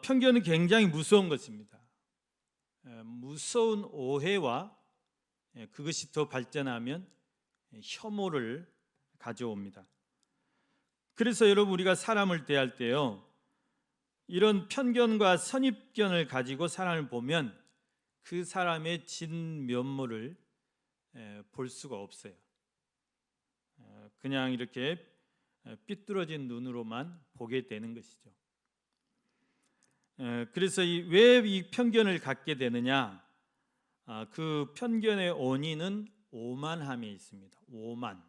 편견은 굉장히 무서운 것입니다. 무서운 오해와 그것이 더 발전하면 혐오를 가져옵니다. 그래서 여러분, 우리가 사람을 대할 때요, 이런 편견과 선입견을 가지고 사람을 보면 그 사람의 진면모를 볼 수가 없어요. 그냥 이렇게 삐뚤어진 눈으로만 보게 되는 것이죠. 그래서 왜 이 편견을 갖게 되느냐? 그 편견의 원인은 오만함에 있습니다. 오만.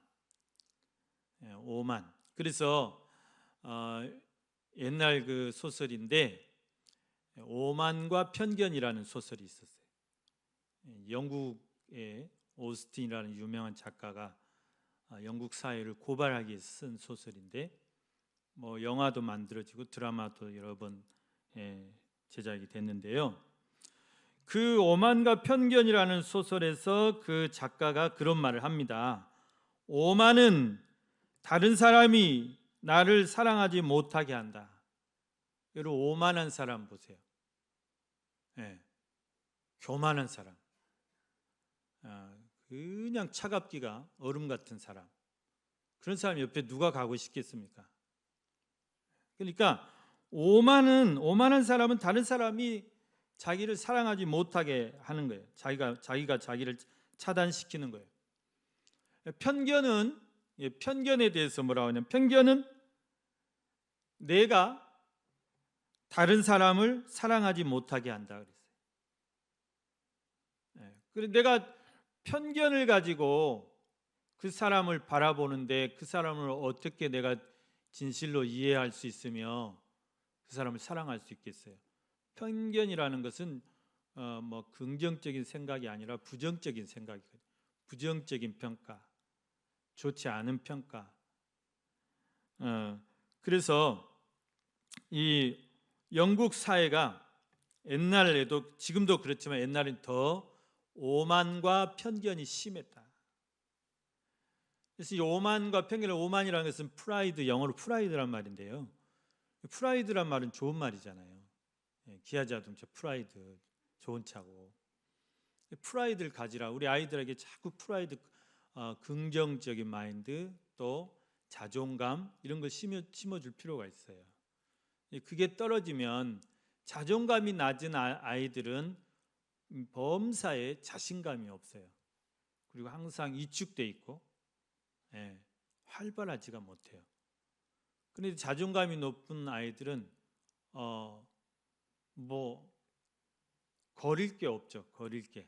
그래서 옛날 그 소설인데 오만과 편견이라는 소설이 있었어요. 영국의 오스틴이라는 유명한 작가가 영국 사회를 고발하기 위해서 쓴 소설인데, 뭐 영화도 만들어지고 드라마도 여러 번 제작이 됐는데요. 그 오만과 편견이라는 소설에서 그 작가가 그런 말을 합니다. 오만은 다른 사람이 나를 사랑하지 못하게 한다. 여러분, 오만한 사람 보세요. 교만한 사람, 그냥 차갑기가 얼음 같은 사람, 그런 사람 옆에 누가 가고 싶겠습니까? 그러니까 오만한 사람은 다른 사람이 자기를 사랑하지 못하게 하는 거예요. 자기가 자기를 차단시키는 거예요. 편견에 대해서 뭐라고 하냐면, 편견은 내가 다른 사람을 사랑하지 못하게 한다 그랬어요. 그래서 내가 편견을 가지고 그 사람을 바라보는데 그 사람을 어떻게 내가 진실로 이해할 수 있으며 그 사람을 사랑할 수 있겠어요? 편견이라는 것은 뭐 긍정적인 생각이 아니라 부정적인 생각이거든요. 부정적인 평가, 좋지 않은 평가. 그래서 이 영국 사회가 옛날에도 지금도 그렇지만 옛날엔 더 오만과 편견이 심했다. 그래서 이 오만과 편견을, 오만이라는 것은 프라이드, 영어로 프라이드란 말인데요. 프라이드란 말은 좋은 말이잖아요. 기아 자동차 프라이드, 좋은 차고. 프라이드를 가지라. 우리 아이들에게 자꾸 프라이드, 긍정적인 마인드, 또 자존감, 이런 걸 심어줄 필요가 있어요. 그게 떨어지면, 자존감이 낮은 아이들은 범사에 자신감이 없어요. 그리고 항상 위축돼 있고 활발하지가 못해요. 그런데 자존감이 높은 아이들은 뭐 거릴 게 없죠. 거릴 게.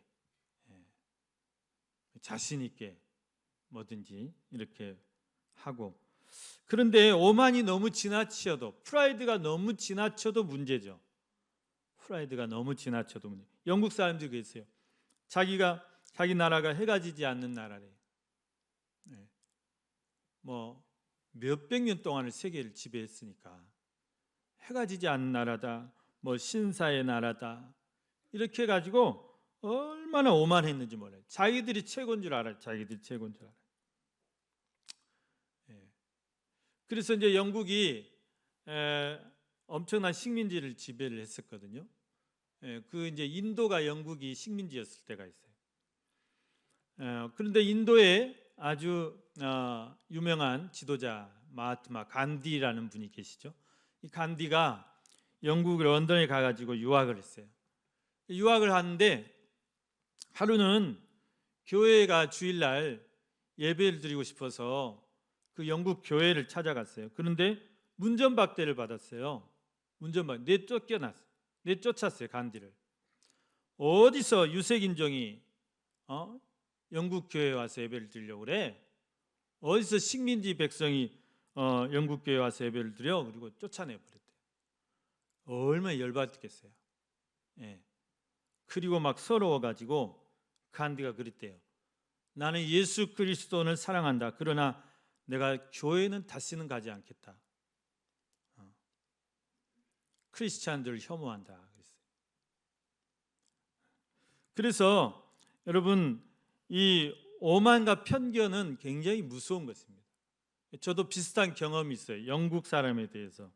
자신 있게 뭐든지 이렇게 하고. 그런데 오만이 너무 지나쳐도, 프라이드가 너무 지나쳐도 문제죠. 프라이드가 너무 지나쳐도 문제. 영국 사람들이 그랬어요. 자기 나라가 해가 지지 않는 나라래. 뭐 몇백 년 동안을 세계를 지배했으니까 해가 지지 않는 나라다, 뭐 신사의 나라다, 이렇게 해가지고 얼마나 오만했는지 몰라요. 자기들이 최고인 줄 알아요. 자기들이 최고인 줄 알아요. 그래서 이제 영국이 엄청난 식민지를 지배를 했었거든요. 그 이제 인도가 영국이 식민지였을 때가 있어요. 그런데 인도에 아주 유명한 지도자 마하트마 간디라는 분이 계시죠. 이 간디가 영국 런던에 가가지고 유학을 했어요. 유학을 하는데 하루는 교회가 주일날 예배를 드리고 싶어서 그 영국 교회를 찾아갔어요. 그런데 문전박대를 받았어요. 내쫓았어요. 간디를. 어디서 유색인종이 영국 교회에 와서 예배를 드리려고 그래? 어디서 식민지 백성이 영국 교회에 와서 예배를 드려? 그리고 쫓아내버렸대요. 얼마나 열받겠어요. 그리고 막 서러워가지고 간디가 그랬대요. 나는 예수 그리스도를 사랑한다. 그러나 내가 교회는 다시는 가지 않겠다. 크리스찬들을 혐오한다 그랬어요. 그래서 여러분, 이 오만과 편견은 굉장히 무서운 것입니다. 저도 비슷한 경험이 있어요. 영국 사람에 대해서.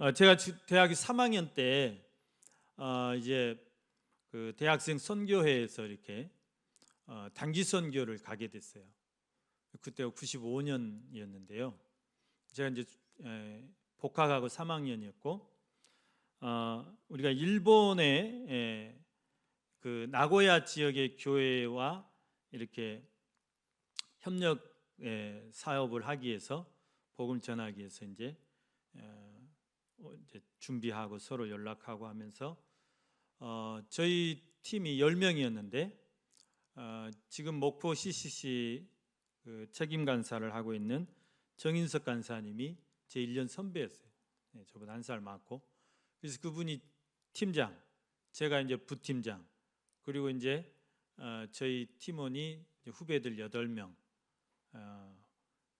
제가 대학교 3학년 때 이제 그 대학생 선교회에서 이렇게 단기 선교를 가게 됐어요. 그때가 95년이었는데요. 제가 이제 복학하고 3학년이었고 우리가 일본의 그 나고야 지역의 교회와 이렇게 협력 사업을 하기 위해서 복음 전하기 위해서 이제 준비하고 서로 연락하고 하면서 저희 팀이 10명이었는데 지금 목포 CCC 그 책임 간사를 하고 있는 정인석 간사님이 제 1년 선배였어요. 저보다 한 살 많고, 그래서 그분이 팀장, 제가 이제 부팀장, 그리고 이제 저희 팀원이 후배들 8명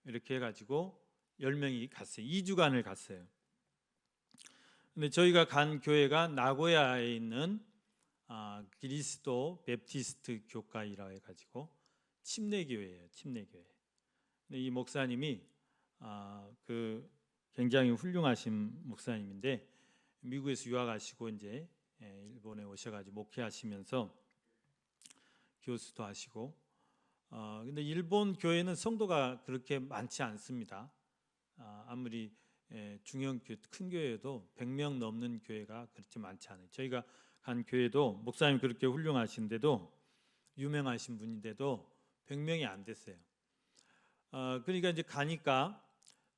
이렇게 해가지고 10명이 갔어요. 2주간을 갔어요. 근데 저희가 간 교회가 나고야에 있는 그리스도 베프티스트 교회라 해가지고 침례교회예요. 침례교회. 근데 이 목사님이 그 굉장히 훌륭하신 목사님인데 미국에서 유학하시고 이제 일본에 오셔가지고 목회하시면서 교수도 하시고 근데 일본 교회는 성도가 그렇게 많지 않습니다. 아무리 중형 교회, 큰 교회도 100명 넘는 교회가 그렇게 많지 않아요. 저희가 간 교회도 목사님 그렇게 훌륭하신데도 유명하신 분인데도 100명이 안 됐어요. 그러니까 이제 가니까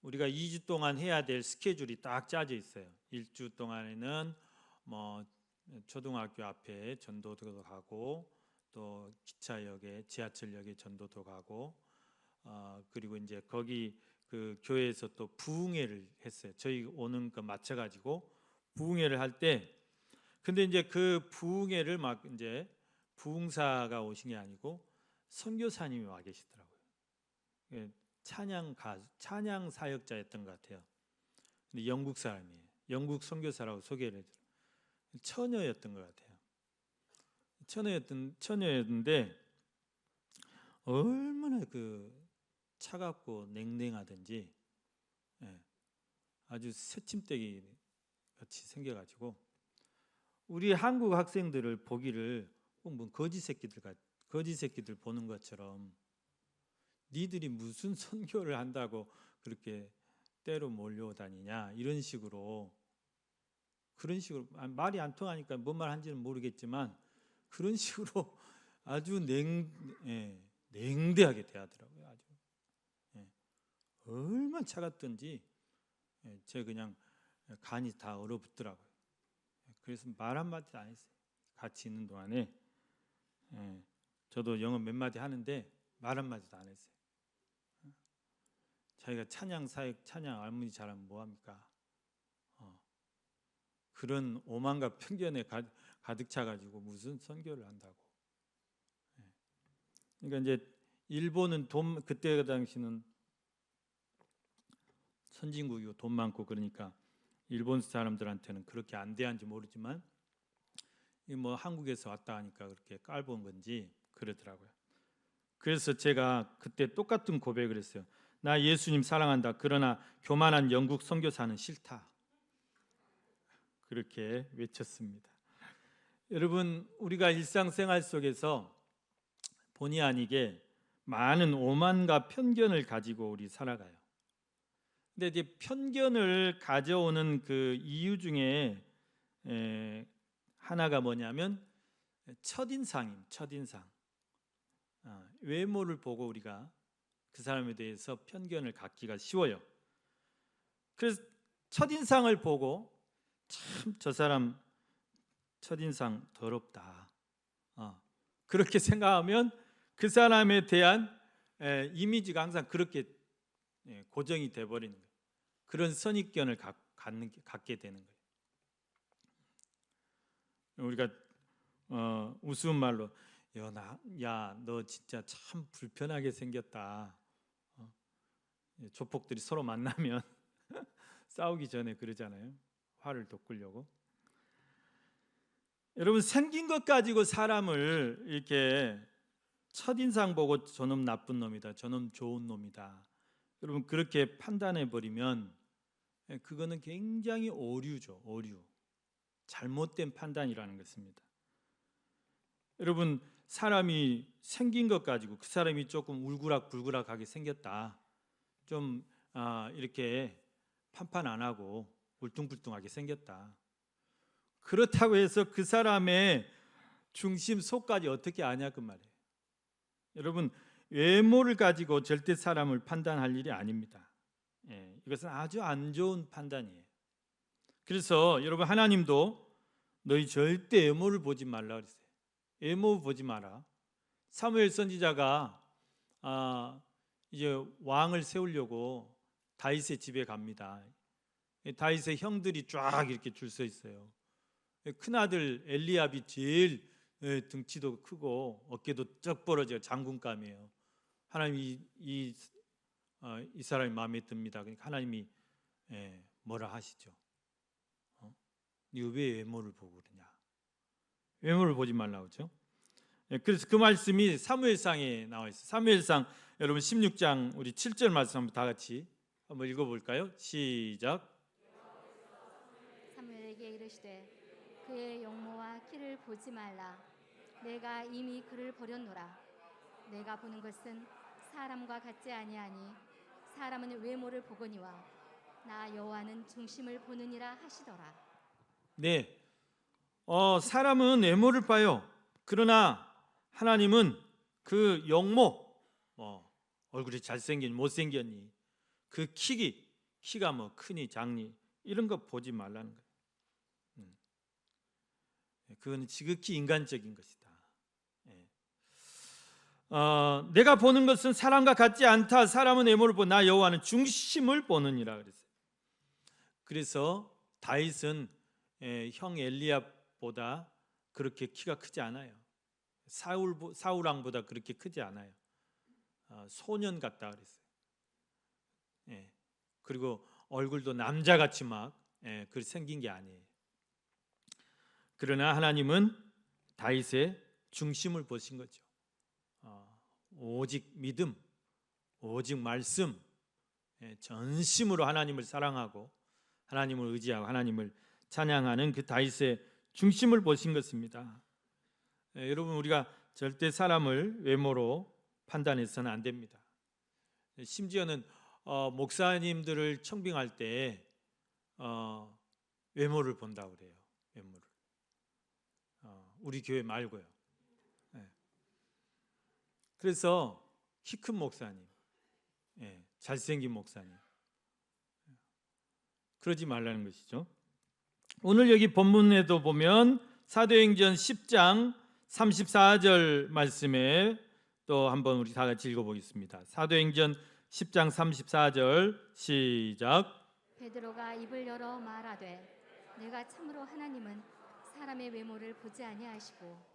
우리가 2주 동안 해야 될 스케줄이 딱 짜져 있어요. 1주 동안에는 뭐 초등학교 앞에 전도도 가고 또 기차역에 지하철역에 전도도 가고 그리고 이제 거기 그 교회에서 또 부흥회를 했어요. 저희 오는 거 맞춰가지고 부흥회를 할 때, 근데 이제 그 부흥회를 막 이제 부흥사가 오신 게 아니고 선교사님이 와 계시더라고요. 찬양 사역자였던 것 같아요. 근데 영국 사람이에요. 영국 선교사라고 소개를 해드려요. 처녀였던 것 같아요. 처녀였는데 얼마나 그 차갑고 냉랭하든지 아주 새침대기 같이 생겨가지고 우리 한국 학생들을 보기를 뭐 거지 새끼들 보는 것처럼 니들이 무슨 선교를 한다고 그렇게 때로 몰려다니냐 이런 식으로, 그런 식으로 말이 안 통하니까 뭔 말 한지는 모르겠지만 그런 식으로 아주 냉대하게 대하더라고요. 아주 얼마나 차갑던지 제 그냥 간이 다 얼어붙더라고요. 그래서 말 한마디도 안 했어요. 같이 있는 동안에 저도 영어 몇 마디 하는데 말 한마디도 안 했어요. 자기가 찬양 알문이 잘하면 뭐합니까? 그런 오만과 편견에 가득 차가지고 무슨 선교를 한다고. 그러니까 이제 일본은 그때 당시는 선진국이고 돈 많고 그러니까 일본 사람들한테는 그렇게 안 대한지 모르지만 뭐 한국에서 왔다 하니까 그렇게 깔본 건지 그러더라고요. 그래서 제가 그때 똑같은 고백을 했어요. 나 예수님 사랑한다. 그러나 교만한 영국 선교사는 싫다. 그렇게 외쳤습니다. 여러분, 우리가 일상생활 속에서 본의 아니게 많은 오만과 편견을 가지고 우리 살아가요. 근데 이제 편견을 가져오는 그 이유 중에 하나가 뭐냐면 첫인상입니다. 첫인상. 외모를 보고 우리가 그 사람에 대해서 편견을 갖기가 쉬워요. 그래서 첫인상을 보고 참 저 사람 첫인상 더럽다, 그렇게 생각하면 그 사람에 대한 이미지가 항상 그렇게 고정이 돼버리는 거예요. 그런 선입견을 갖게 되는 거예요. 우리가 우스운 말로 야, 너 진짜 참 불편하게 생겼다. 조폭들이 서로 만나면 싸우기 전에 그러잖아요. 화를 돋구려고. 여러분, 생긴 것 가지고 사람을 이렇게 첫인상 보고 저놈 나쁜 놈이다, 저놈 좋은 놈이다, 여러분 그렇게 판단해 버리면 그거는 굉장히 오류죠. 오류. 잘못된 판단이라는 것입니다. 여러분, 사람이 생긴 것 가지고 그 사람이 조금 울그락불그락하게 생겼다, 좀 이렇게 판판 안 하고 울퉁불퉁하게 생겼다, 그렇다고 해서 그 사람의 중심 속까지 어떻게 아냐 그 말이에요. 여러분, 외모를 가지고 절대 사람을 판단할 일이 아닙니다. 이것은 아주 안 좋은 판단이에요. 그래서 여러분, 하나님도 너희 절대 외모를 보지 말라 그랬어요. 외모 보지 마라. 사무엘 선지자가 이제 왕을 세우려고 다윗의 집에 갑니다. 다윗의 형들이 쫙 이렇게 줄 서 있어요. 큰 아들 엘리압이 제일 등치도 크고 어깨도 쩍 벌어져 장군감이에요. 하나님이 이 사람이 마음에 듭니다. 그러니까 하나님이 뭐라 하시죠? 네 왜 외모를 보고 그러냐? 외모를 보지 말라고 그러죠. 그래서 그 말씀이 사무엘상에 나와 있어요. 사무엘상 여러분 16장 우리 7절 말씀 한번 다 같이 한번 읽어볼까요? 시작. 사무엘에게 이르시되 그의 용모와 키를 보지 말라. 내가 이미 그를 버렸노라. 내가 보는 것은 사람과 같지 아니하니 사람은 외모를 보거니와 나 여호와는 중심을 보느니라 하시더라. 네, 사람은 외모를 봐요. 그러나 하나님은 그 용모, 얼굴이 잘생겼니 못생겼니, 그 키가 뭐 크니 작니 이런 거 보지 말라는 거예요. 그건 지극히 인간적인 것이다. 내가 보는 것은 사람과 같지 않다. 사람은 외모를 보고 나 여호와는 중심을 보느니라 그랬어요. 그래서 다윗은 형 엘리압보다 그렇게 키가 크지 않아요. 사울 왕보다 그렇게 크지 않아요. 소년 같다 그랬어요. 그리고 얼굴도 남자같이 막 그렇게 생긴 게 아니에요. 그러나 하나님은 다윗의 중심을 보신 거죠. 오직 믿음, 오직 말씀, 전심으로 하나님을 사랑하고 하나님을 의지하고 하나님을 찬양하는 그 다윗의 중심을 보신 것입니다. 여러분, 우리가 절대 사람을 외모로 판단해서는 안 됩니다. 심지어는 목사님들을 청빙할 때 외모를 본다고 그래요. 외모를. 우리 교회 말고요. 그래서 키 큰 목사님, 잘생긴 목사님, 그러지 말라는 것이죠. 오늘 여기 본문에도 보면 사도행전 10장 34절 말씀에 또 한번 우리 다 같이 읽어보겠습니다. 사도행전 10장 34절 시작. 베드로가 입을 열어 말하되 내가 참으로 하나님은 사람의 외모를 보지 아니하시고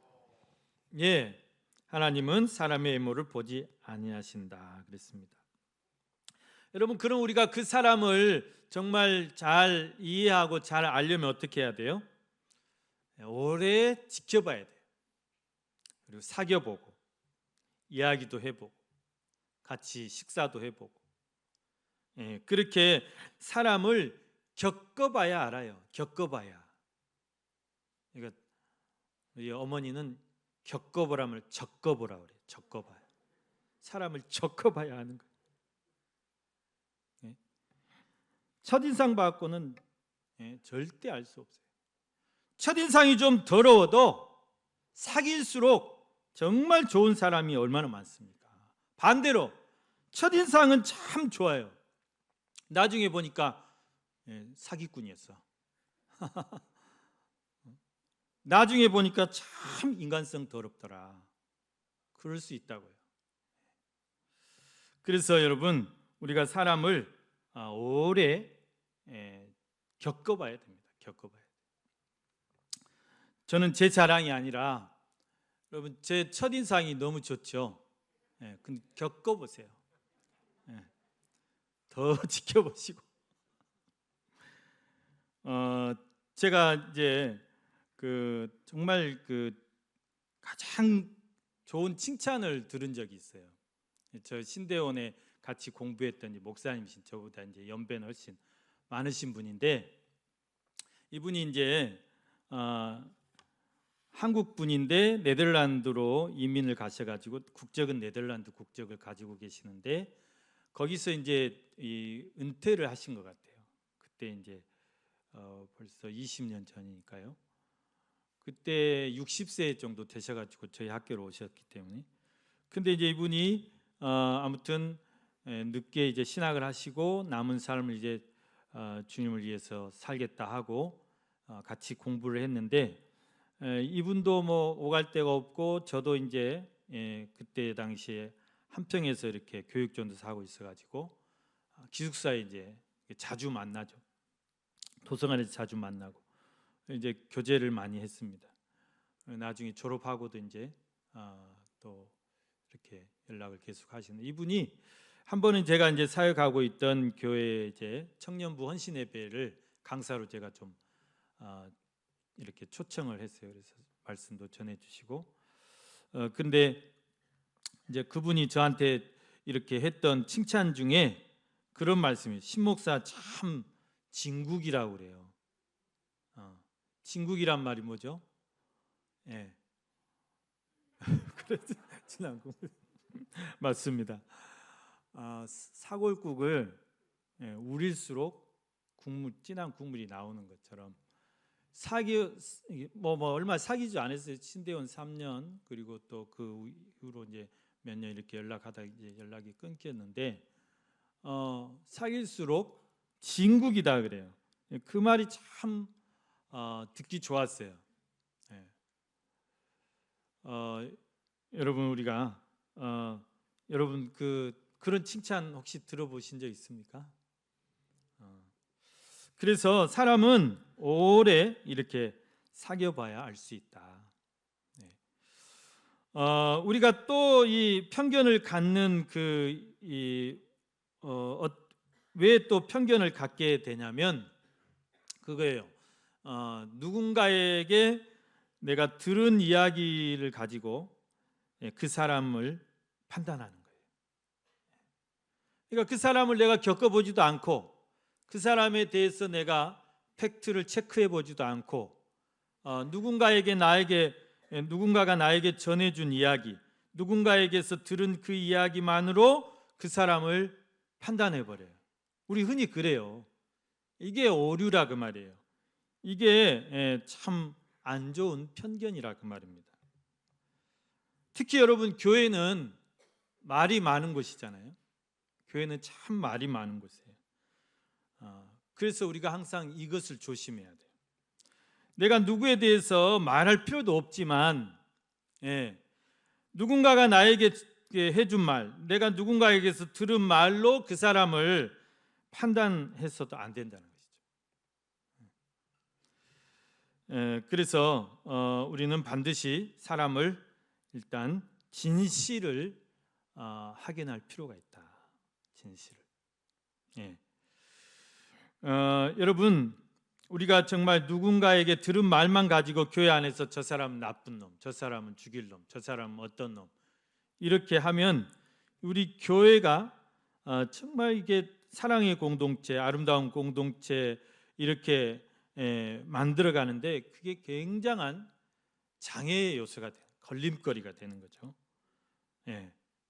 하나님은 사람의 외모를 보지 아니하신다 그랬습니다. 여러분, 그럼 우리가 그 사람을 정말 잘 이해하고 잘 알려면 어떻게 해야 돼요? 오래 지켜봐야 돼요. 그리고 사귀어보고 이야기도 해보고 같이 식사도 해보고 그렇게 사람을 겪어봐야 알아요. 겪어봐야. 그러니까 우리 어머니는 겪어보라면 적어보라 그래요. 적어봐요. 사람을 적어봐야 하는 거예요. 첫인상 받고는 절대 알 수 없어요. 첫인상이 좀 더러워도 사귈수록 정말 좋은 사람이 얼마나 많습니까? 반대로 첫인상은 참 좋아요. 나중에 보니까 사기꾼이었어. 나중에 보니까 참 인간성 더럽더라. 그럴 수 있다고요. 그래서 여러분, 우리가 사람을 오래 겪어봐야 됩니다. 겪어봐야 돼요. 저는 제 자랑이 아니라 여러분, 제 첫인상이 너무 좋죠. 근데 겪어보세요. 더 지켜보시고. 제가 이제 정말 가장 좋은 칭찬을 들은 적이 있어요. 저 신대원에 같이 공부했던 목사님이신, 저보다 이제 연배는 훨씬 많으신 분인데 이분이 이제 한국 분인데 네덜란드로 이민을 가셔가지고 국적은 네덜란드 국적을 가지고 계시는데 거기서 이제 이 은퇴를 하신 것 같아요. 그때 이제 벌써 20년 전이니까요. 그때 60세 정도 되셔가지고 저희 학교로 오셨기 때문에. 근데 이제 이분이 아무튼 늦게 이제 신학을 하시고 남은 삶을 이제 주님을 위해서 살겠다 하고 같이 공부를 했는데 이분도 뭐 오갈 데가 없고 저도 이제 그때 당시에 한평에서 이렇게 교육전도사 하고 있어가지고 기숙사에 이제 자주 만나죠. 도서관에서 자주 만나고 이제 교제를 많이 했습니다. 나중에 졸업하고도 이제 또 이렇게 연락을 계속 하시는 이분이 한 번은 제가 이제 사역하고 있던 교회 이제 청년부 헌신 예배를 강사로 제가 좀 이렇게 초청을 했어요. 그래서 말씀도 전해주시고 근데 이제 그분이 저한테 이렇게 했던 칭찬 중에 그런 말씀이 신목사 참 진국이라고 그래요. 진국이란 말이 뭐죠? 예. 그래서 진한 국물 맞습니다. 사골국을 우릴수록 국물 진한 국물이 나오는 것처럼 뭐 얼마 사귀지 않았어요. 신대원 3년 그리고 또 그 이후로 이제 몇 년 이렇게 연락하다 이제 연락이 끊겼는데 사귈수록 진국이다 그래요. 그 말이 참 듣기 좋았어요. 여러분 우리가 여러분 그런 칭찬 혹시 들어보신 적 있습니까? 그래서 사람은 오래 이렇게 사귀어봐야 알 수 있다. 우리가 또 이 편견을 갖는 왜 또 편견을 갖게 되냐면 그거예요. 누군가에게 내가 들은 이야기를 가지고 그 사람을 판단하는 거예요. 그러니까 그 사람을 내가 겪어보지도 않고 그 사람에 대해서 내가 팩트를 체크해보지도 않고 누군가가 나에게 전해준 이야기, 누군가에게서 들은 그 이야기만으로 그 사람을 판단해버려요. 우리 흔히 그래요. 이게 오류라 그 말이에요. 이게 참 안 좋은 편견이라 그 말입니다. 특히 여러분 교회는 말이 많은 곳이잖아요. 교회는 참 말이 많은 곳이에요. 그래서 우리가 항상 이것을 조심해야 돼요. 내가 누구에 대해서 말할 필요도 없지만 누군가가 나에게 해준 말, 내가 누군가에게서 들은 말로 그 사람을 판단해서도 안 된다는 것이죠. 그래서 우리는 반드시 사람을 일단 진실을 확인할 필요가 있다. 진실을. 여러분 우리가 정말 누군가에게 들은 말만 가지고 교회 안에서 저 사람은 나쁜 놈, 저 사람은 죽일 놈, 저 사람은 어떤 놈 이렇게 하면 우리 교회가 정말 이게 사랑의 공동체, 아름다운 공동체 이렇게 만들어가는데 그게 굉장한 장애의 요소가 돼요. 걸림거리가 되는 거죠.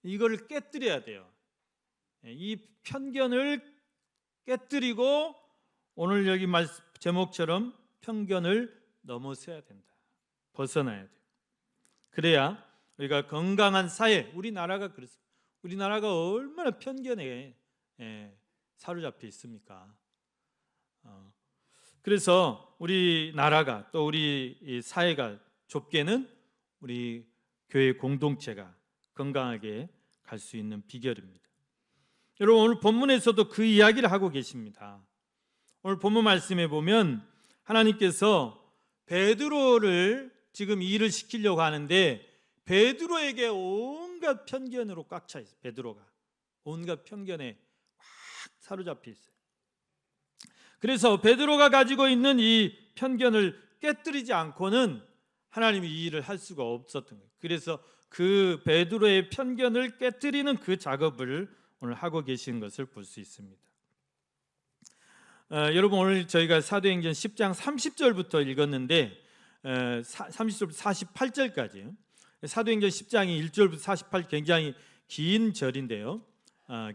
이거를 깨뜨려야 돼요. 이 편견을 깨뜨리고 오늘 여기 제목처럼 편견을 넘어서야 된다. 벗어나야 돼요. 그래야 우리가 건강한 사회, 우리나라가 그렇습니다. 우리나라가 얼마나 편견에 사로잡혀 있습니까? 그래서 우리나라가 또 우리 사회가 좁게는 우리 교회 공동체가 건강하게 갈 수 있는 비결입니다. 여러분 오늘 본문에서도 그 이야기를 하고 계십니다. 오늘 본문 말씀에 보면 하나님께서 베드로를 지금 일을 시키려고 하는데 베드로에게 온갖 편견으로 꽉 차 있어요. 베드로가 온갖 편견에 확 사로잡혀 있어요. 그래서 베드로가 가지고 있는 이 편견을 깨뜨리지 않고는 하나님이 이 일을 할 수가 없었던 거예요. 그래서 그 베드로의 편견을 깨뜨리는 그 작업을 오늘 하고 계신 것을 볼 수 있습니다. 여러분 오늘 저희가 사도행전 10장 30절부터 읽었는데 30절부터 48절까지 사도행전 10장이 1절부터 48 굉장히 긴 절인데요.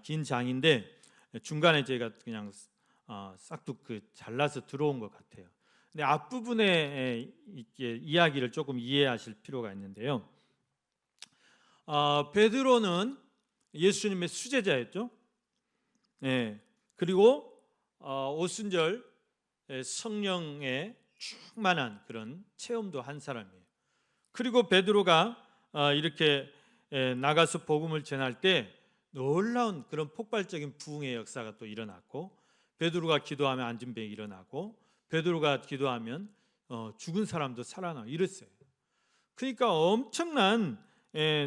긴 장인데 중간에 제가 그냥 싹둑 잘라서 들어온 것 같아요. 근데 앞부분에 이야기를 조금 이해하실 필요가 있는데요. 베드로는 예수님의 수제자였죠. 네. 그리고 오순절 성령의 충만한 그런 체험도 한 사람이에요. 그리고 베드로가 이렇게 나가서 복음을 전할 때 놀라운 그런 폭발적인 부흥의 역사가 또 일어났고, 베드로가 기도하면 안진병이 일어나고, 베드로가 기도하면 죽은 사람도 살아나고 이랬어요. 그러니까 엄청난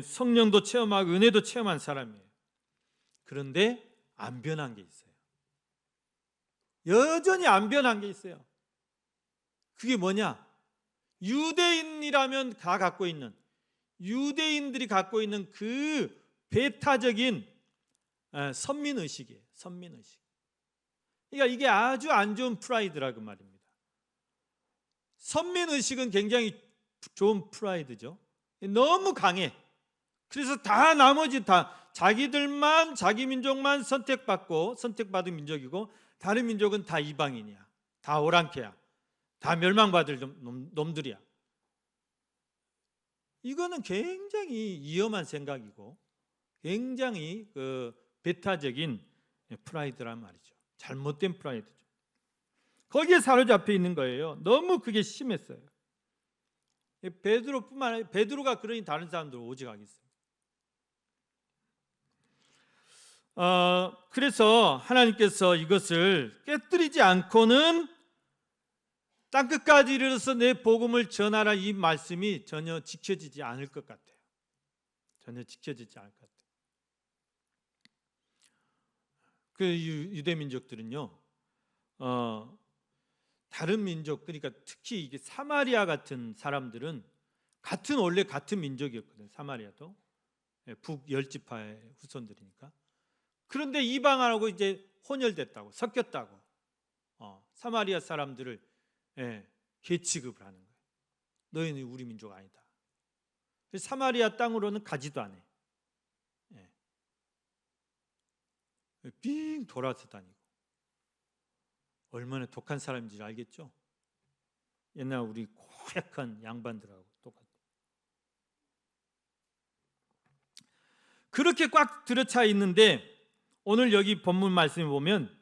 성령도 체험하고 은혜도 체험한 사람이에요. 그런데 안 변한 게 있어요. 여전히 안 변한 게 있어요. 그게 뭐냐? 유대인이라면 다 갖고 있는, 유대인들이 갖고 있는 그 배타적인 선민의식이에요. 선민의식. 그러니까 이게 아주 안 좋은 프라이드라고 말입니다. 선민의식은 굉장히 좋은 프라이드죠. 너무 강해. 그래서 다 나머지 다 자기들만, 자기 민족만 선택받은 민족이고 다른 민족은 다 이방인이야. 다 오랑캐야. 다 멸망받을 놈들이야. 이거는 굉장히 위험한 생각이고 굉장히 배타적인 프라이드란 말이죠. 잘못된 프라이드죠. 거기에 사로잡혀 있는 거예요. 너무 그게 심했어요. 베드로뿐만 아니라 베드로가 그러니 다른 사람들 오직 하겠어요. 그래서 하나님께서 이것을 깨뜨리지 않고는 땅끝까지 이르러서 내 복음을 전하라, 이 말씀이 전혀 지켜지지 않을 것 같아요. 전혀 지켜지지 않을 것 같아요. 그 유대민족들은요, 다른 민족, 그러니까 특히 이게 사마리아 같은 사람들은 원래 같은 민족이었거든요. 사마리아도 북열지파의 후손들이니까. 그런데 이방하고 이제 혼혈됐다고, 섞였다고, 사마리아 사람들을 개취급을 하는 거예요. 너희는 우리 민족 아니다. 사마리아 땅으로는 가지도 않아. 빙 돌아서 다니고. 얼마나 독한 사람인지 알겠죠? 옛날 우리 고약한 양반들하고 똑같아요. 그렇게 꽉 들어차 있는데 오늘 여기 본문 말씀에 보면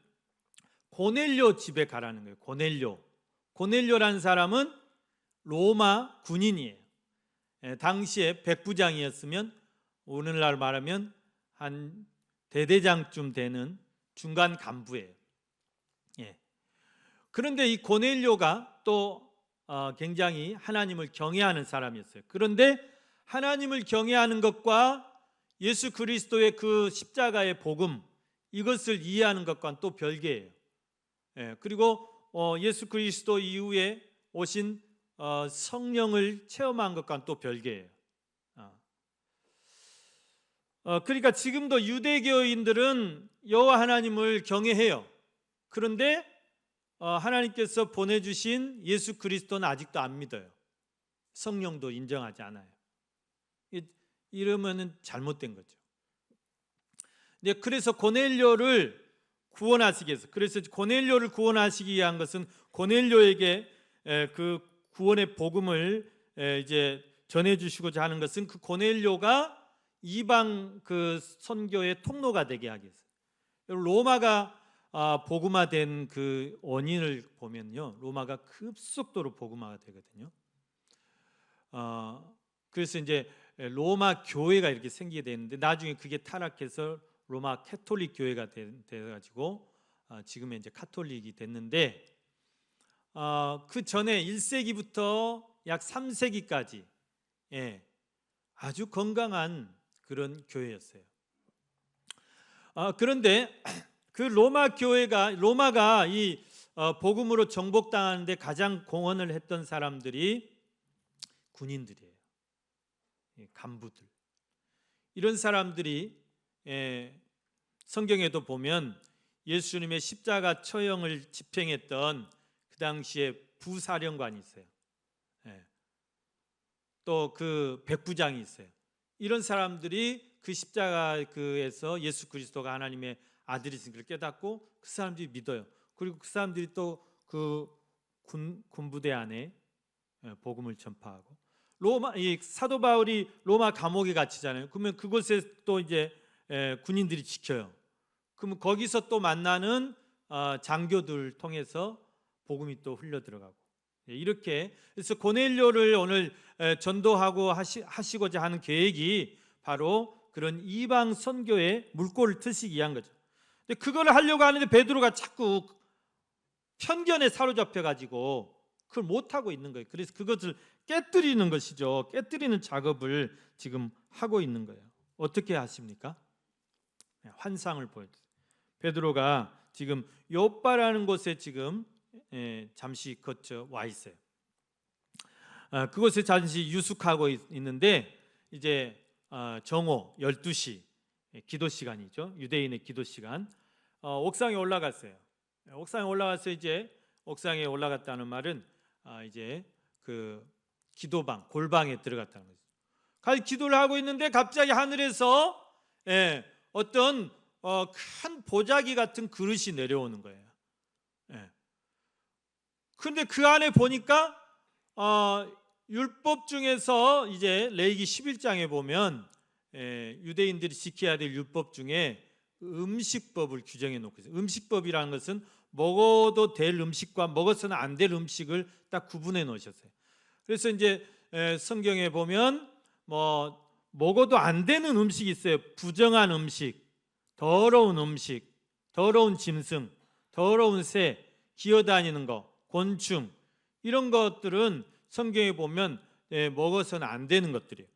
고넬료 집에 가라는 거예요. 고넬료라는 사람은 로마 군인이에요. 당시에 백부장이었으면 오늘날 말하면 한 대대장쯤 되는 중간 간부예요. 그런데 이 고넬료가 또 굉장히 하나님을 경외하는 사람이었어요. 그런데 하나님을 경외하는 것과 예수 그리스도의 그 십자가의 복음, 이것을 이해하는 것과는 또 별개예요. 그리고 예수 그리스도 이후에 오신 성령을 체험한 것과는 또 별개예요. 그러니까 지금도 유대교인들은 여호와 하나님을 경외해요. 그런데 하나님께서 보내주신 예수 그리스도는 아직도 안 믿어요. 성령도 인정하지 않아요. 이러면은 잘못된 거죠. 그래서 고넬료를 구원하시기 위해서, 그래서 고넬료를 구원하시기 위한 것은 고넬료에게 그 구원의 복음을 이제 전해주시고자 하는 것은 그 고넬료가 이방 그 선교의 통로가 되게 하기 위해서. 로마가 복음화된 그 원인을 보면요, 로마가 급속도로 복음화가 되거든요. 그래서 이제 로마 교회가 이렇게 생기게 되는데 나중에 그게 타락해서 로마 캐톨릭 교회가 돼가지고 지금의 이제 카톨릭이 됐는데 그 전에 1세기부터 약 3세기까지 아주 건강한 그런 교회였어요. 그런데 그 로마가 이 복음으로 정복당하는데 가장 공헌을 했던 사람들이 군인들이에요. 간부들. 이런 사람들이 성경에도 보면 예수님의 십자가 처형을 집행했던 그 당시에 부사령관이 있어요. 또 그 백부장이 있어요. 이런 사람들이 그 십자가에서 예수 그리스도가 하나님의 아들이신 걸 깨닫고 그 사람들이 믿어요. 그리고 그 사람들이 또 그 군부대 안에 복음을 전파하고, 이 사도 바울이 로마 감옥에 갇히잖아요. 그러면 그곳에 또 이제 군인들이 지켜요. 그러면 거기서 또 만나는 장교들 통해서 복음이 또 흘러 들어가고, 이렇게 그래서 고넬료를 오늘 전도하고 하시고자 하는 계획이 바로 그런 이방 선교에 물꼬를 트시기 위한 거죠. 근데 그걸 하려고 하는데 베드로가 자꾸 편견에 사로잡혀 가지고 그걸 못 하고 있는 거예요. 그래서 그것을 깨뜨리는 것이죠. 깨뜨리는 작업을 지금 하고 있는 거예요. 어떻게 하십니까? 환상을 보여주세요. 베드로가 지금 요빠라는 곳에 지금 잠시 거쳐 와 있어요. 그곳에 잠시 유숙하고 있는데 이제 정오 12시 기도 시간이죠. 유대인의 기도 시간. 옥상에 올라갔어요. 옥상에 올라가서 이제 옥상에 올라갔다는 말은 이제 그 기도방 골방에 들어갔다는 거죠. 기도를 하고 있는데 갑자기 하늘에서 어떤 큰 보자기 같은 그릇이 내려오는 거예요. 그런데 그 안에 보니까 율법 중에서 이제 레위기 11장에 보면 유대인들이 지켜야 될 율법 중에 음식법을 규정해 놓고 있어요. 음식법이라는 것은 먹어도 될 음식과 먹어서는 안 될 음식을 딱 구분해 놓으셨어요. 그래서 이제 성경에 보면 먹어도 안 되는 음식이 있어요. 부정한 음식, 더러운 음식, 더러운 짐승, 더러운 새, 기어다니는 거, 곤충, 이런 것들은 성경에 보면 먹어서는 안 되는 것들이에요.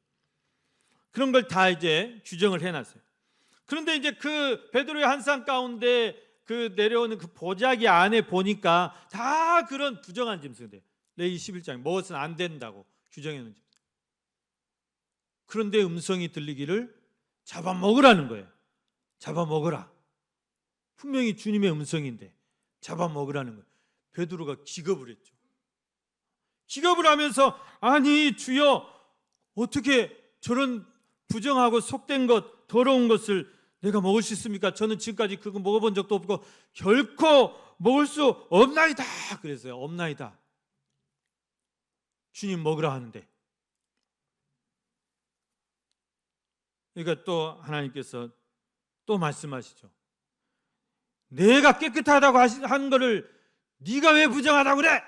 그런 걸 다 이제 규정을 해놨어요. 그런데 이제 그 베드로의 환상 가운데 그 내려오는 그 보자기 안에 보니까 다 그런 부정한 짐승들, 레위기 11장에 먹어서는 안 된다고 규정해 놓은 짐승. 그런데 음성이 들리기를 잡아먹으라는 거예요. 잡아먹으라. 분명히 주님의 음성인데 잡아먹으라는 거예요. 베드로가 기겁을 했죠. 기겁을 하면서 아니 주여, 어떻게 저런 부정하고 속된 것, 더러운 것을 내가 먹을 수 있습니까? 저는 지금까지 그거 먹어본 적도 없고 결코 먹을 수 없나이다. 그랬어요. 없나이다. 주님 먹으라 하는데. 그러니까 또 하나님께서 또 말씀하시죠. 내가 깨끗하다고 하는 거를 네가 왜 부정하다고 그래?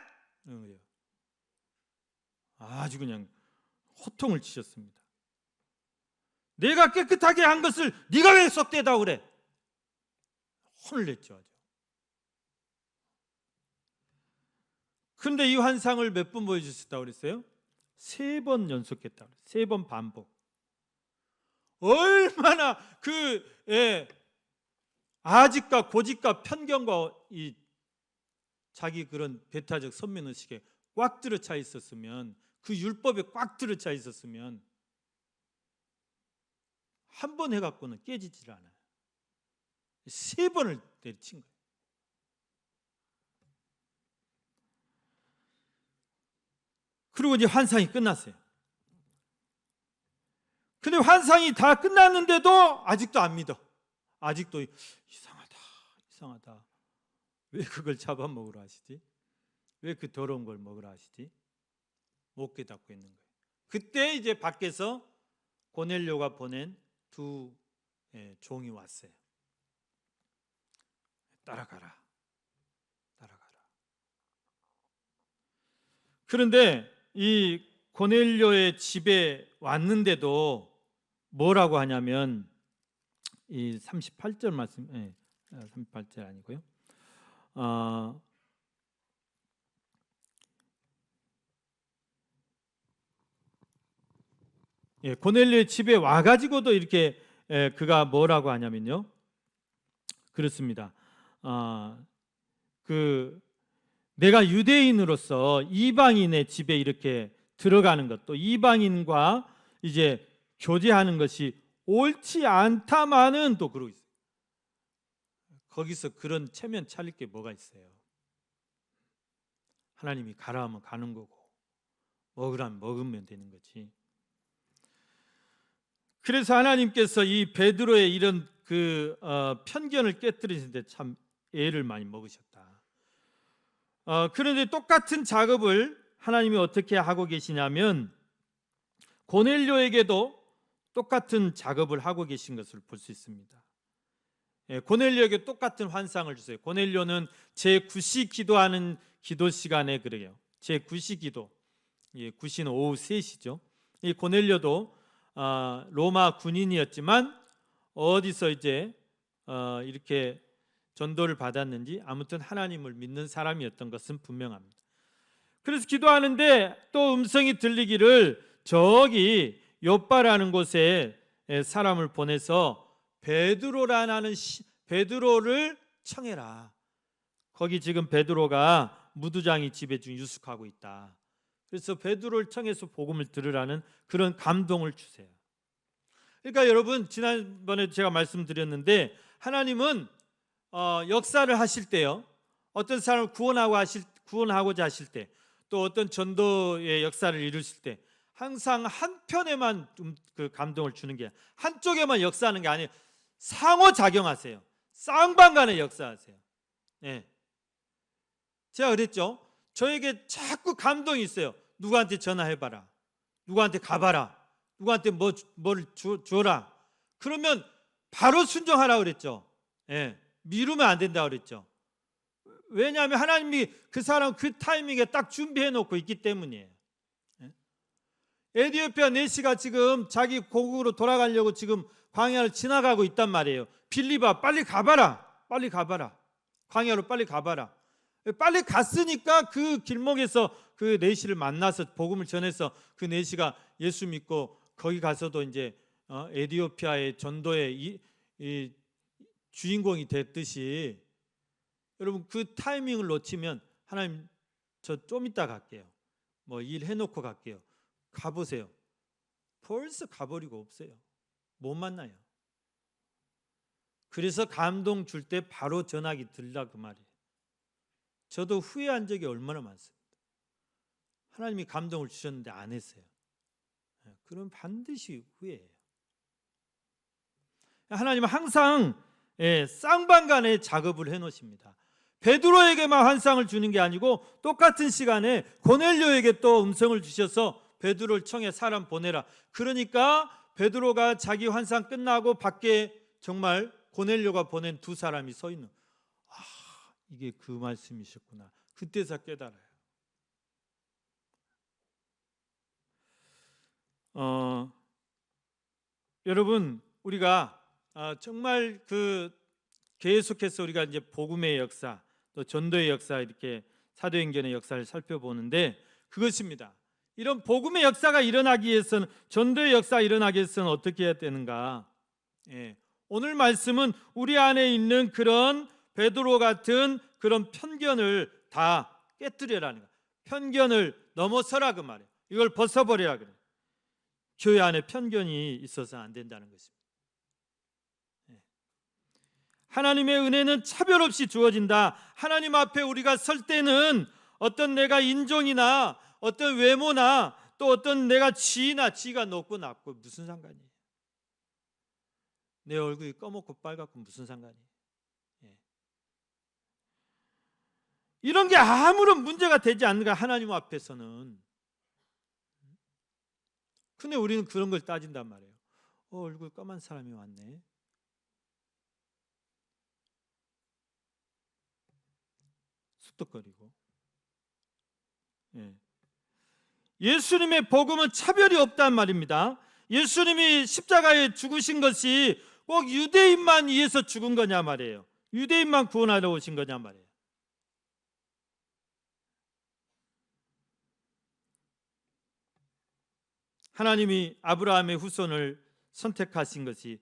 아주 그냥 호통을 치셨습니다. 내가 깨끗하게 한 것을 네가 왜 썩대다고 그래? 혼을 냈죠. 아주. 그런데 이 환상을 몇 번 보여주셨다고 그랬어요? 3번 연속했다고 그랬어요. 3번 반복. 얼마나 아직과 고집과 편견과 이 자기 그런 배타적 선민의식에 꽉 들어차 있었으면, 그 율법에 꽉 들어차 있었으면 한 번 해갖고는 깨지질 않아요. 3번을 내친 거예요. 그리고 이제 환상이 끝났어요. 근데 환상이 다 끝났는데도 아직도 안 믿어. 아직도 이상하다. 왜 그걸 잡아먹으라 하시지? 왜 그 더러운 걸 먹으라 하시지? 못 깨닫고 있는 거예요. 그때 이제 밖에서 고넬료가 보낸 2 종이 왔어요. 따라가라. 그런데 이 고넬료의 집에 왔는데도 뭐라고 하냐면, 이 38절 말씀, 38절 아니고요. 고넬료의 집에 와가지고도 이렇게 그가 뭐라고 하냐면요. 그렇습니다. 내가 유대인으로서 이방인의 집에 이렇게 들어가는 것, 또 이방인과 이제 교제하는 것이 옳지 않다마는 또 그러고 있어요. 거기서 그런 체면 차릴 게 뭐가 있어요? 하나님이 가라 하면 가는 거고 먹으라면 먹으면 되는 거지. 그래서 하나님께서 이 베드로의 이런 편견을 깨뜨리시는데 참 애를 많이 먹으셨다. 그런데 똑같은 작업을 하나님이 어떻게 하고 계시냐면 고넬료에게도 똑같은 작업을 하고 계신 것을 볼 수 있습니다. 고넬료에게 똑같은 환상을 주세요. 고넬료는 제9시 기도하는 기도 시간에 그래요. 제9시 기도. 9시는 오후 3시죠. 이 고넬료도 로마 군인이었지만 어디서 이제 이렇게 전도를 받았는지 아무튼 하나님을 믿는 사람이었던 것은 분명합니다. 그래서 기도하는데 또 음성이 들리기를 저기 욥바라는 곳에 사람을 보내서 베드로를 청해라. 거기 지금 베드로가 무두장이 집에 지금 유숙하고 있다. 그래서 베드로를 청해서 복음을 들으라는 그런 감동을 주세요. 그러니까 여러분 지난번에 제가 말씀드렸는데 하나님은 역사를 하실 때요. 어떤 사람을 구원하고자 하실 때 또 어떤 전도의 역사를 이루실 때 항상 한편에만 그 감동을 주는 게 한쪽에만 역사하는 게 아니에요. 상호작용하세요. 쌍방간에 역사하세요. 네. 제가 그랬죠. 저에게 자꾸 감동이 있어요. 누구한테 전화해봐라. 누구한테 가봐라. 누구한테 뭘 주어라. 그러면 바로 순종하라 그랬죠. 예, 미루면 안 된다 그랬죠. 왜냐하면 하나님이 그 사람 그 타이밍에 딱 준비해 놓고 있기 때문이에요. 예? 에디오피아 내시가 지금 자기 고국으로 돌아가려고 지금 광야를 지나가고 있단 말이에요. 빌립아 빨리 가봐라. 빨리 가봐라. 광야로 빨리 가봐라. 빨리 갔으니까 그 길목에서 그 내시를 만나서 복음을 전해서 그 내시가 예수 믿고 거기 가서도 이제 에디오피아의 전도의 이 주인공이 됐듯이 여러분 그 타이밍을 놓치면 하나님 저 좀 이따 갈게요. 뭐 일 해놓고 갈게요. 가보세요. 벌써 가버리고 없어요. 못 만나요. 그래서 감동 줄 때 바로 전화기 들라 그 말이에요. 저도 후회한 적이 얼마나 많습니다. 하나님이 감동을 주셨는데 안 했어요. 그럼 반드시 후회해요. 하나님은 항상 쌍방간의 작업을 해놓으십니다. 베드로에게만 환상을 주는 게 아니고 똑같은 시간에 고넬료에게 또 음성을 주셔서 베드로를 청해 사람 보내라. 그러니까 베드로가 자기 환상 끝나고 밖에 정말 고넬료가 보낸 두 사람이 서 있는. 이게 그 말씀이셨구나. 그때서 깨달아요. 여러분 우리가 정말 계속해서 우리가 이제 복음의 역사 또 전도의 역사 이렇게 사도행전의 역사를 살펴보는데 그것입니다. 이런 복음의 역사가 일어나기 위해서는 전도의 역사가 일어나기 위해서는 어떻게 해야 되는가? 오늘 말씀은 우리 안에 있는 그런 베드로 같은 그런 편견을 다 깨뜨려라는 거예요. 편견을 넘어서라 그 말이에요. 이걸 벗어버리라 그래요. 교회 안에 편견이 있어서 안 된다는 것입니다. 하나님의 은혜는 차별 없이 주어진다. 하나님 앞에 우리가 설 때는 어떤 내가 인종이나 어떤 외모나 또 어떤 내가 지가 높고 낮고 무슨 상관이에요? 내 얼굴이 검었고 빨갛고 무슨 상관이에요? 이런 게 아무런 문제가 되지 않는가 하나님 앞에서는. 근데 우리는 그런 걸 따진단 말이에요. 얼굴 까만 사람이 왔네. 쑥덕거리고. 예수님의 복음은 차별이 없단 말입니다. 예수님이 십자가에 죽으신 것이 꼭 유대인만 위해서 죽은 거냐 말이에요. 유대인만 구원하러 오신 거냐 말이에요. 하나님이 아브라함의 후손을 선택하신 것이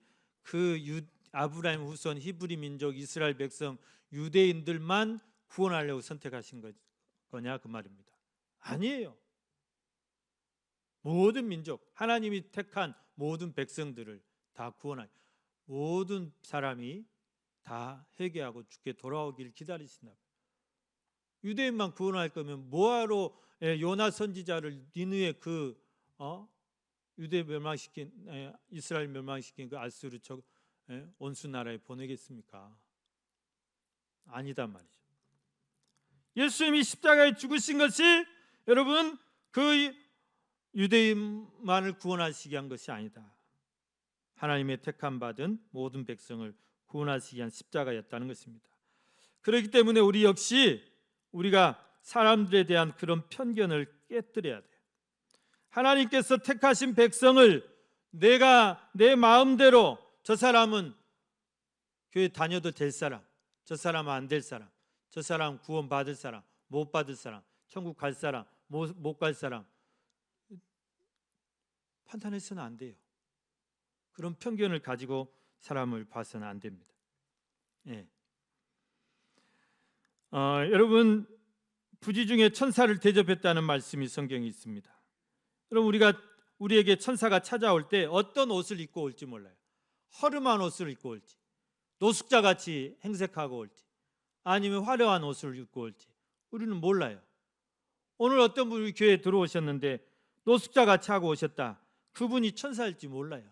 아브라함 후손 히브리 민족 이스라엘 백성 유대인들만 구원하려고 선택하신 거냐 그 말입니다. 아니에요. 모든 민족 하나님이 택한 모든 백성들을 다 구원하여 모든 사람이 다 회개하고 주께 돌아오기를 기다리신다. 유대인만 구원할 거면 뭐하러 요나 선지자를 니느웨 유대 멸망시킨 이스라엘 멸망시킨 그 아수르 온수 나라에 보내겠습니까? 아니단 말이죠. 예수님이 십자가에 죽으신 것이 여러분 그 유대인만을 구원하시기 위한 것이 아니다. 하나님의 택함 받은 모든 백성을 구원하시기 위한 십자가였다는 것입니다. 그렇기 때문에 우리 역시 우리가 사람들에 대한 그런 편견을 깨뜨려야 돼요. 하나님께서 택하신 백성을 내가 내 마음대로 저 사람은 교회 다녀도 될 사람, 저 사람은 안 될 사람, 저 사람 구원 받을 사람, 못 받을 사람, 천국 갈 사람, 못 갈 사람 판단해서는 안 돼요. 그런 편견을 가지고 사람을 봐서는 안 됩니다. 여러분 부지 중에 천사를 대접했다는 말씀이 성경에 있습니다. 여러분 우리에게 천사가 찾아올 때 어떤 옷을 입고 올지 몰라요. 허름한 옷을 입고 올지, 노숙자같이 행색하고 올지, 아니면 화려한 옷을 입고 올지 우리는 몰라요. 오늘 어떤 분이 교회에 들어오셨는데 노숙자같이 하고 오셨다. 그분이 천사일지 몰라요.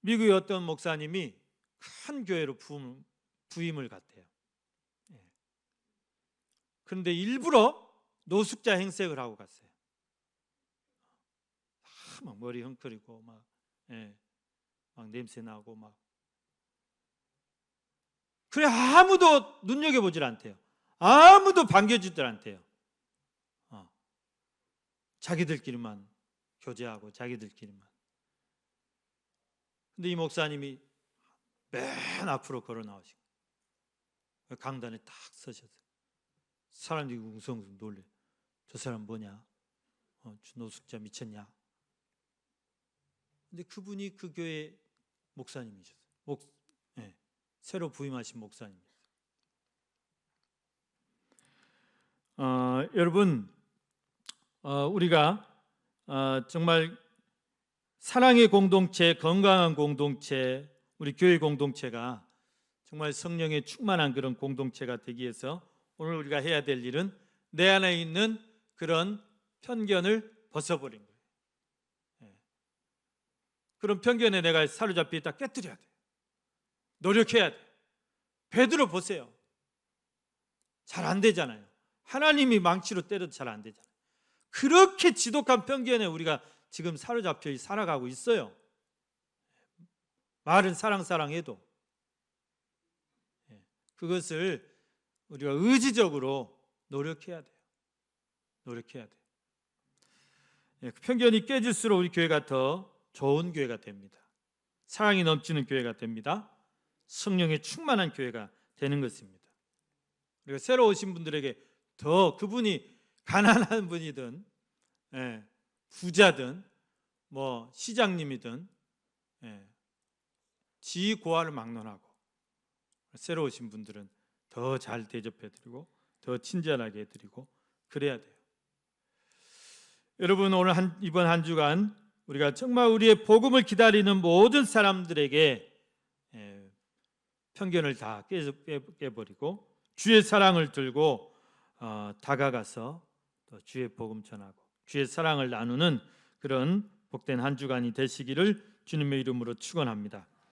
미국의 어떤 목사님이 큰 교회로 부임을 갔대요. 그런데 일부러 노숙자 행색을 하고 갔어요. 막 머리 헝클이고 막 냄새 나고 막. 그래 아무도 눈여겨보질 않대요. 아무도 반겨주질 않대요. 자기들끼리만 교제하고 자기들끼리만. 근데 이 목사님이 맨 앞으로 걸어 나오시고 강단에 딱 서셨어요. 사람들이 웅성웅성 놀래. 저 사람 뭐냐? 노숙자 미쳤냐? 근데 그분이 그 교회 목사님이셨어요. 새로 부임하신 목사님이셨어요. 여러분 우리가 정말 사랑의 공동체, 건강한 공동체, 우리 교회 공동체가 정말 성령의 충만한 그런 공동체가 되기 위해서 오늘 우리가 해야 될 일은 내 안에 있는 그런 편견을 벗어버린 거예요. 그런 편견에 내가 사로잡혀 있다 깨뜨려야 돼요. 노력해야 돼요. 베드로 보세요. 잘 안 되잖아요. 하나님이 망치로 때려도 잘 안 되잖아요. 그렇게 지독한 편견에 우리가 지금 사로잡혀 살아가고 있어요. 말은 사랑해도 그것을 우리가 의지적으로 노력해야 돼요. 노력해야 돼요. 그 편견이 깨질수록 우리 교회가 더 좋은 교회가 됩니다. 사랑이 넘치는 교회가 됩니다. 성령의 충만한 교회가 되는 것입니다. 우리가 새로 오신 분들에게 더 그분이 가난한 분이든 부자든 뭐 시장님이든 지위 고하를 막론하고 새로 오신 분들은 더 잘 대접해드리고 더 친절하게 해드리고 그래야 돼요. 여러분 오늘 이번 한 주간 우리가 정말 우리의 복음을 기다리는 모든 사람들에게 편견을 다 깨버리고 주의 사랑을 들고 다가가서 또 주의 복음 전하고 주의 사랑을 나누는 그런 복된 한 주간이 되시기를 주님의 이름으로 축원합니다.